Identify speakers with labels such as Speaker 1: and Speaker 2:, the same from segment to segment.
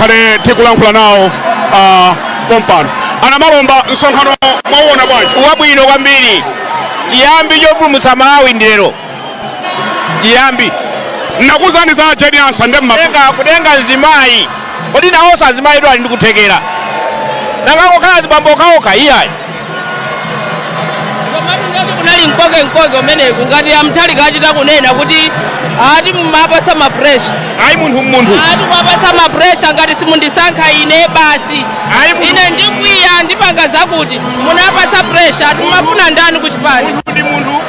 Speaker 1: tikhale tikulankhula nawo pompano ana malomba msonkhano mwaona bwanji
Speaker 2: wabwino kwambiri chiyambi chopulumutsa Malawi ndi lero chiyambi
Speaker 1: nakuzani za Candidacy ndemmatenga
Speaker 2: kutenga nzimayi kodi nawonso azimayi ali ndi kuthekera nangakokhala zibambo okaoka iyayi
Speaker 3: kunali mkoke umeneku ngati amthalika achita kunena kuti ati mumapatsa mapresha
Speaker 2: ayi munthu
Speaker 3: ati mumapatsa mapresha ngati simundisankha ine basi ine ndikwiya ndipanga zakuti munapatsa presha ati mumafuna ndani kuchipani
Speaker 2: munthu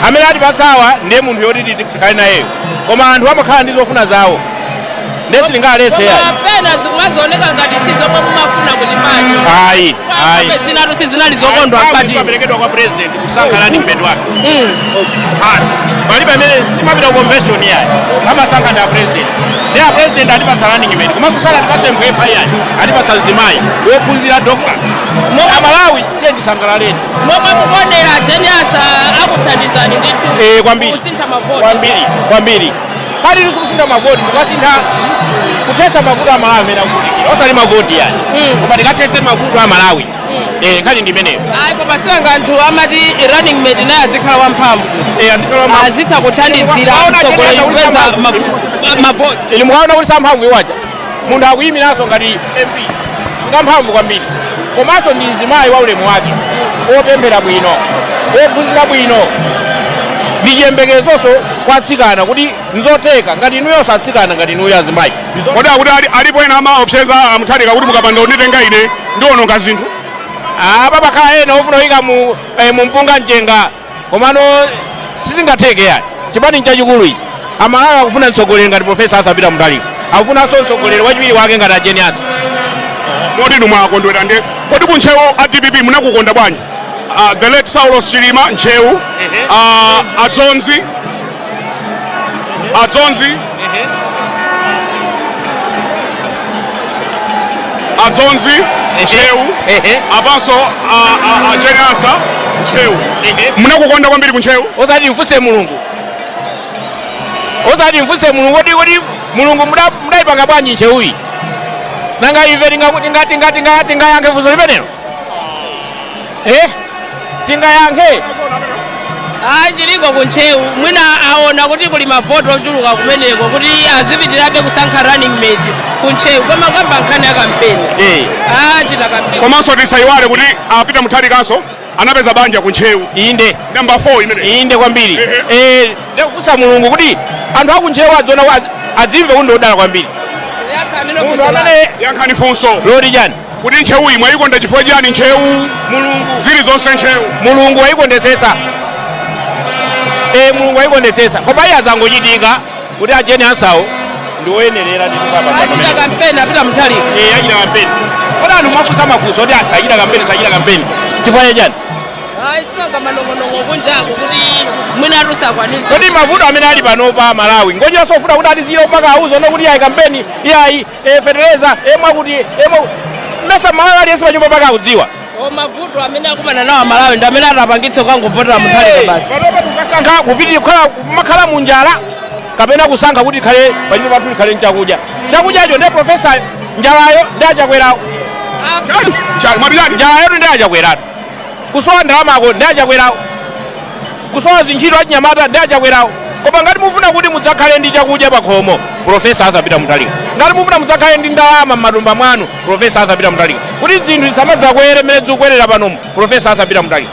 Speaker 2: amene atipatsawa ndiye munthu yoti tikhale nayeyo koma anthu amakhala ndi zofuna zawo ndesi lingaletse yayi
Speaker 3: pena zimazooneka ngati sizomwe mumafuna kuchipani
Speaker 2: ayi
Speaker 3: zinatu sizinali zokondwa
Speaker 2: pati paperekedwa kwa president kusankha running mate wake basi palibe amene simapita ku convention yayi amasankha ndi president ndiye president atipatsa running mate komanso sala atipatsa mphepa yayi atipatsa mzimayi wophunzira doctor Malawi tisangalaleni
Speaker 3: momwe mukondera Candidacy akuthandizani ndithu kusintha mavoti
Speaker 2: kwambiri pali kusintha mavoti tukasintha kuthetsa mavuto a Malawi amene akulikira osali mavoti yani koma tikathetse mavuto a Malawi nkhani ndi imeneyo
Speaker 3: ayi koma sanga anthu amati running mate naye azikhala wamphamvu azitha kuthandizira mtsogoleri kupeza mavoti
Speaker 2: ili mukaona kuti samphamvu iwaja munthu akuyimiranso ngati MP ngamphamvu kwambiri komanso ndi mzimayi wa ulemu wake opemphera bwino ophunzira bwino ndi chiyembekezonso kwa atsikana kuti nzotheka ngati inuyo satsikana ngati inuyo azimayi
Speaker 1: kodi akuti alipo ena amaopseza amthalika kuti mukapanda unditenga ine ndiononga zinthu
Speaker 2: papakhala ena ofuna kuyika mu mpunga mchenga komano sizingatheke yayi chipani chachikulu ichi Amalawi akufuna mtsogoleri ngati Profesa Arthur Mutharika akufunanso mtsogoleri wachiwiri wake ngati Candidacy
Speaker 1: moti numwakondwera nde kodi kuntchewu a DPP munakukonda bwanji the late Saulos Chilima ntchewu adzonzi ntchewu apanso Candidacy ntchewu munakukonda kwambiri kuntchewu
Speaker 2: osati mfuse mulungu kodi mulungu mudayipanga bwanji ntchewuyi nanga ife tingayankhe funso limenelo tingayankhe
Speaker 3: chiliko kuntchewu mwina aona kuti kuli mavoti ochuluka kumeneko kuti azipitirabe kusankha running mate kuntchewu koma kwamba nkhani ya kampeni titakampeni
Speaker 1: komanso tisayiwale kuti Peter Mutharikanso anapeza banja kuntchewu
Speaker 2: inde
Speaker 1: number 4 imene
Speaker 2: inde kwambiri ndikufunsa mulungu kuti anthu akuntchewu adzona adzimve kuti ndodala kwambiri
Speaker 1: yankhani funso
Speaker 2: lodi chani
Speaker 1: kuti ntchewu imwe ayikonda chifukwa chani ntchewu mulungu zili zonse ntchewu
Speaker 2: mulungu ayikondetsetsa mulungu ayikondetsetsa koma iye azangochitika kuti Candidacy ndi woyenerera
Speaker 3: achita kampeni apita Mutharika
Speaker 2: achita kampeni kodi anthu mwafunsa mafunso kuti sachita kampeni chifukwa chani
Speaker 3: sanga manong'onong'o kunjaku kuti mwina atusakwanitsa
Speaker 2: kodi mavuto amene ali pano pa Malawi ngochonso ufuna kuti atizire mpaka auzo no kuti ayi kampeni iyayi fetereza mwakuti mesa Malawi aliyense panyumba paka akudziwa
Speaker 3: mavuto amene akumana nawo Malawi ndi amene atapangitse kukanguvotera Mutharika basi
Speaker 2: kusankha kupitira kumakhala munjala kapena kusankha kuti khale panyumba pathu ikhale chakudyacho ndi Profesa njalayo ndi achakwerawo njalayo ndi achakwerawo kusowa ndalama ndi achakwerawo kusowa zintchito achinyamata ndi achakwerawo koma ngati mufuna kuti mudzakhale ndi chakudya pa khomo Profesa Arthur Mutharika ngati mufuna mudzakhale ndi ndalama m'matumba mwanu Profesa Arthur Mutharika kuti zinthu zisamadzakwere mmene zikukwerera panomu Profesa Arthur Mutharika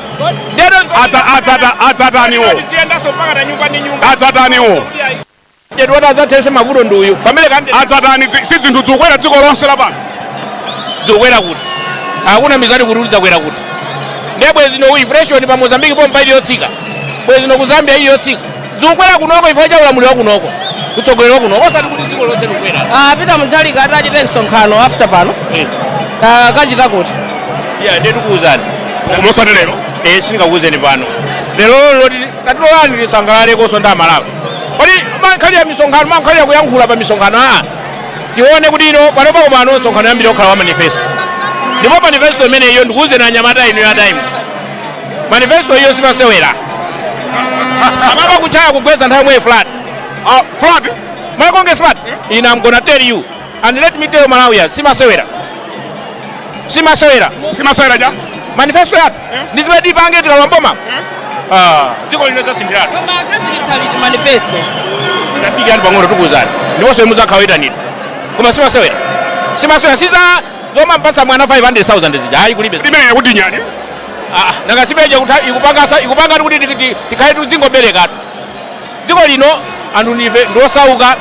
Speaker 1: adzataniwo
Speaker 2: woti adzathetse mavuto ndi uyu pamene
Speaker 1: adzatani si zinthu zikukwera dziko lonse lapano
Speaker 2: zikukwera kuti akuna mizati kuti udzakwera kuti ndiye bwezi zino inflation pa Mozambique pompa ili yotsika bwezi zino ku Zambia ili yotsika zikukwera kunoko ifo cha ulamuliro wa kunoko kutsogolera kunoko osati kuti dziko lonse likukwera
Speaker 3: Peter Mutharika atachite msonkhano after pano kachita kuti
Speaker 2: ndiye tikuwuzani
Speaker 1: mosati lero
Speaker 2: sindingakuwuzeni pano lero loti katilolani lisangalale kosonda Malawi kodi mankhalira misonkhano mankhalira kuyankhula pa misonkhano tione kuti ino pano pakomano msonkhano yambiri okhala wa manifesto ndipo manifesto imene iyo ndikuwuzeni anyamata ino ya time manifesto iyo simasewera amaba kuchaya kugweza nthawi mwe flat
Speaker 1: flat
Speaker 2: my congressman I'm gonna tell you And let me tell Malawi, simasewera
Speaker 1: ja
Speaker 2: manifesto yatu ndizimene tipange tikawamboma dziko linoza sindiratu
Speaker 3: koma akachitsa manifesto
Speaker 2: tapika ndi pang'ono tikuzani ndiponso mudzakhawaita nini koma simasewera siza zomampatsa mwana 500,000 zija ayi kulibe
Speaker 1: limene kuti nyani
Speaker 2: nanga simeje ikupanga kuti tikhaye tidzingoberekatu dziko lino anthu ndife ndiosauka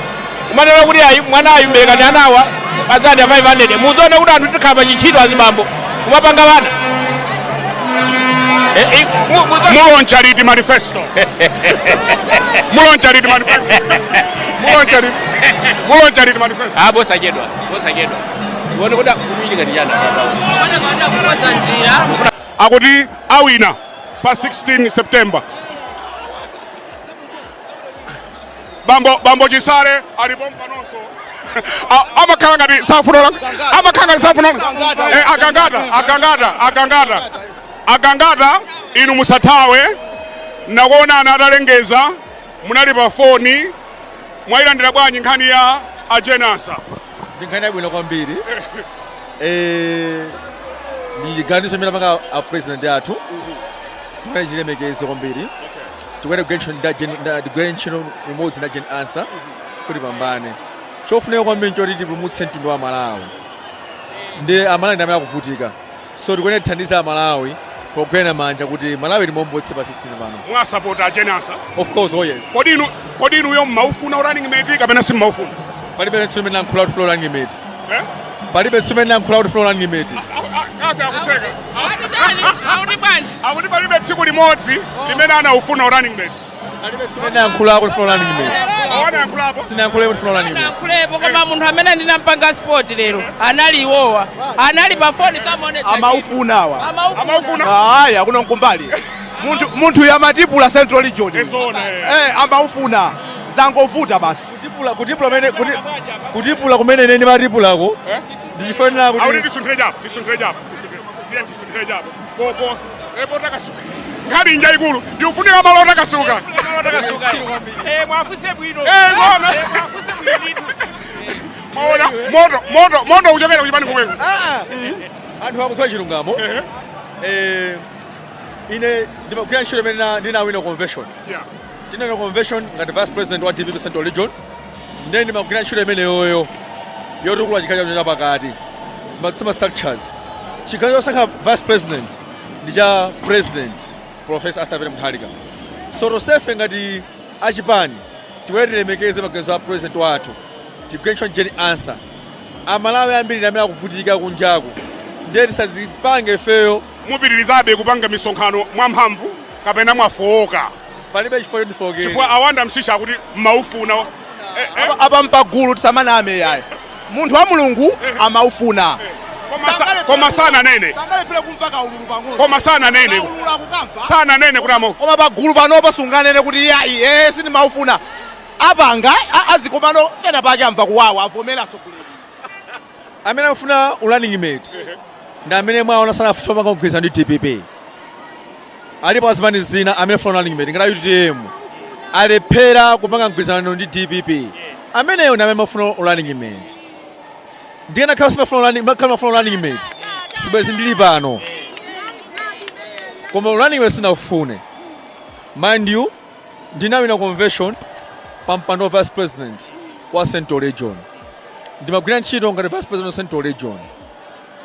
Speaker 2: umanena kuti ayi mwana ayi mberekani anawa padzani ya 500 muzione kuti anthu tikhala pa ntchito azibambo kumapanga vana
Speaker 1: muloncha liti manifesto muloncha liti manifesto
Speaker 2: bosachedwa uone kuti kumilika ndiyana
Speaker 3: kupoza njira
Speaker 1: akuti awina pa 16 September bambo Chisale alipo mpanonso amakhala ngati safuna Agangata inu musathawe nakuonana atalengeza munali pa foni mwayilandira bwanji nkhani ya ajenasa
Speaker 4: ndi nkhani yabwino kwambiri ndi ganizo imene apanga a president athu timene chilemekeze kwambiri tikwene kugrantion limodzi na gen answer kuti pambane chofunika kwambiri choti tipulumutse mtundu wa Malawi ndi Amalawi ndi amene akuvutika so tikwene tithandiza Amalawi pogwena manja kuti Malawi limombotse pa 16 pano
Speaker 1: mwasapota ajenasa
Speaker 4: of course oh yes
Speaker 1: kodi inuyo mmaufuna running mate kapena simmaufuna
Speaker 4: palibe ntsume na nkhula kuti running mate palibe ntsume na nkhula kuti running mate
Speaker 1: akuseka
Speaker 3: auti Bwanji
Speaker 1: akuti palibe tsiku limodzi limene anaufuna running mate
Speaker 4: palibe ntsume na nkhula kuti running mate
Speaker 1: awana yankhulapo
Speaker 4: sinankhule kuti running mate
Speaker 3: nakulepo koma munthu amene ndinampanga sport lero anali iwowa anali pa foni samonetsa
Speaker 5: amaufunawa
Speaker 1: amaufuna
Speaker 5: ayi akuno mkumbali munthu yamatipula central region amaufuna zangovuta basi
Speaker 4: kutipula kumene nene matipulako ndichifanira kuti
Speaker 1: awuti tisunthire japo popo repota kasuka nkhani inja ikulu ndiufunika malota kasuka
Speaker 2: mwafuse bwino
Speaker 1: maona moto uchokera kuchipani kumweko
Speaker 4: anthu akusowa chilungamo ine ndimakugwira ntchito imene ndinawina convention tinawina convention ngati vice president wa DPP Central Region ndiye ndimakugwira ntchito imene yoyo yotukula chikhalidwe cha pakati ndimatsima structures chikhalidwe chosankha vice president ndi cha president Professor Arthur Mutharika so tosefe ngati achipani tilemekeze maganizo a president wathu tigwire ntchito gen answer Amalawi ambiri amene akuvutika kunjaku ndiye tisazipange feyo
Speaker 1: mupitirizabe kupanga misonkhano mwamphamvu kapena mwafowoka
Speaker 4: palibe chifukwa choti
Speaker 1: chifukwa awanda msisha kuti mmaufuna
Speaker 5: apa mpagulu tisamaname yayi munthu wa mulungu amaufuna
Speaker 1: koma sana nene
Speaker 5: sangalepera kumva kaululu pang'ono
Speaker 1: koma sana nene kuti
Speaker 5: koma pagulu panopo sunganene kuti yayi sindimaufuna apanga azikomano pena pake amva kuwawa avomera sogoleri
Speaker 4: amene akufuna running mate ndi amene mwaona sanafuna kupanga mgwirizano ndi DPP alipo azipani zina amene afuna running mate ngati UTM alephera kupanga mgwirizano ndi DPP ameneyo ndi amene afuna running mate ndiyena khala simafuna running mate sibwezi ndili pano koma running mate sinafune mind you ndinawina convention pa mpando wa vice president wa Central Region ndimagwira ntchito ngati vice president wa Central Region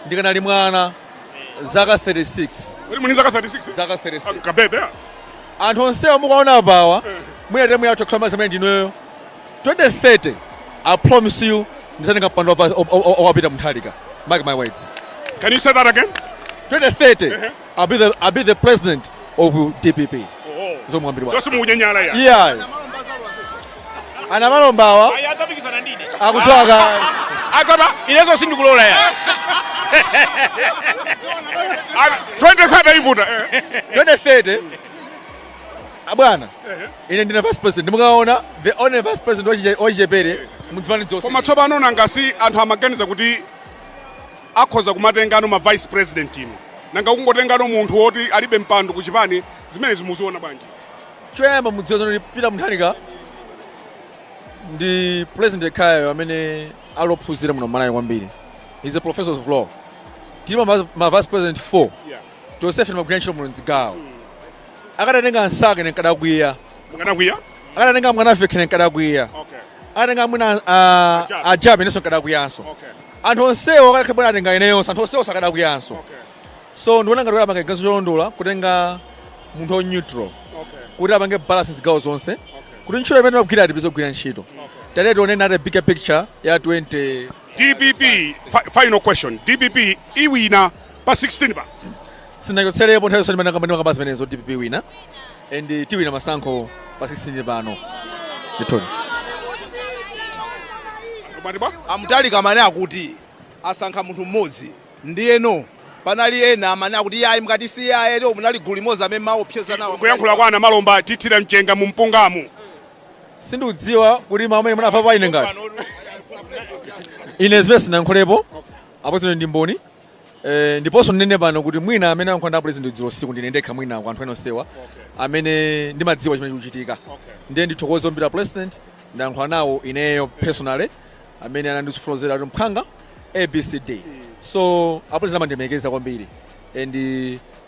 Speaker 4: ndikanali mwana zaka 36
Speaker 1: uri muni zaka 36
Speaker 4: zaka 36
Speaker 1: kabebe
Speaker 4: anthu onsewa mukaona apawa mwina mwe yathu khala mazamene ndinoyo 2030 I promise you ndizatenga mpando wa Peter Mutharika mark my words.
Speaker 1: Can you say that again?
Speaker 4: 2030 I'll be the president of DPP zomwambiri
Speaker 1: Josi munyenyala ya
Speaker 4: yeah ana malombawa akutwaka
Speaker 2: akaba inezo sindikulola ya
Speaker 1: 2030 ivuta
Speaker 4: 2030 abwana ine ndine vice president mukaona the only vice president wachipere mudzimani dzonse
Speaker 1: koma tsopano nangasi anthu amaganiza kuti akhoza kumatengano ma vice president ino nanga kungotengano munthu woti alibe mpando kuchipani zimene zimuziona bwanji
Speaker 4: choyamba mudziwa zoti Peter Mutharika ndi president Khayo amene alophunzira muno Malawi kwambiri. He's a professor of law. Tili ma vice president 4. Tonse fena magwira ntchito muno mzigawo. Akadatenga ansake nenkadakwiya.
Speaker 1: Mukadakwiya?
Speaker 4: Akadatenga mwana feke nenkadakwiya. Akatenga mwina ajabe neso nkadakwiyanso. Anthu onsewo akadakhabwera atenga ineyonso, anthu onsewo sakadakwiyanso. So ndiona ngati apange gazo cholondola kutenga munthu neutral. Kuti apange balance zigawo zonse. Kuti ntchito imene akugwira atipeze kugwira ntchito. Tate tione nati bigger picture ya 20.
Speaker 1: DPP, final question. DPP iwina pa 16 pa.
Speaker 4: Sinachotserepo nthawi sonimene akambaniwa kabazi menezo DPP wina. And tiwina masankho pa 16 pano. Ndithoni.
Speaker 5: Amutalika amene akuti asankha munthu mmodzi ndiyeno panali ena amene akuti yayi mkati si yayi lero munali gulu limodzi amene maopseza nawo
Speaker 1: kuyankhula kwa ana malomba tithira mchenga mu mpungamu.
Speaker 4: Sindikudziwa kuti mawu amene munafa pa ine ngati ine zimene sinankhulepo apo zino ndi mboni ndiponso ndinene pano kuti mwina amene ankhonda president dzulo usiku ndine ndekha mwina ku anthu ena onsewa amene ndimadziwa chimene chikuchitika ndiye ndithokoza ombira president ndayankhula nawo ineyo personally amene anandifulozera kuti mphanga ABCD so apresident amandimekeza kwambiri and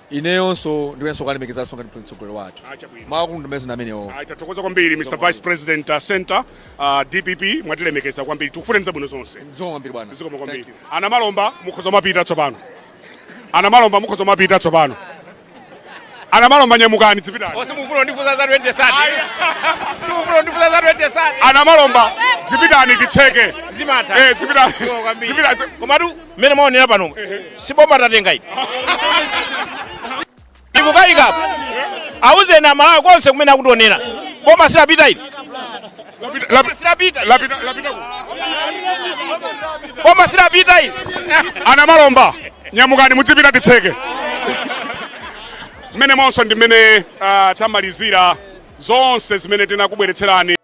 Speaker 4: ineyonso ndiwenso kalemekeza ngati mtsogoleri wathu mawu ndimezi amenewo
Speaker 1: tathokoza kwambiri Mr Vice President Center DPP mwatilemekeza kwambiri tikufune zabwino zonse
Speaker 4: nzoma kwambiri bwana
Speaker 1: zikomo kwambiri ana malomba mukhoza mapita tsopano ana malomba mukhoza mapita tsopano ana malomba nyamukani zipitani
Speaker 2: osimufuna ndifuza za 20 sati tumufuna ndifuza za 20 sati
Speaker 1: ana malomba zipitani titseke
Speaker 2: zimata
Speaker 1: zipitani
Speaker 2: zipitani komatu mene maonera pano sibomba tatenga iyi ndikukayika auze na Malawi konse kumene akutionera koma silapita ili koma silapita ili
Speaker 1: ana malomba nyamukani mudzipita titseke mmene monso ndi mmene tamalizira zonse zimene tinakubweretserani.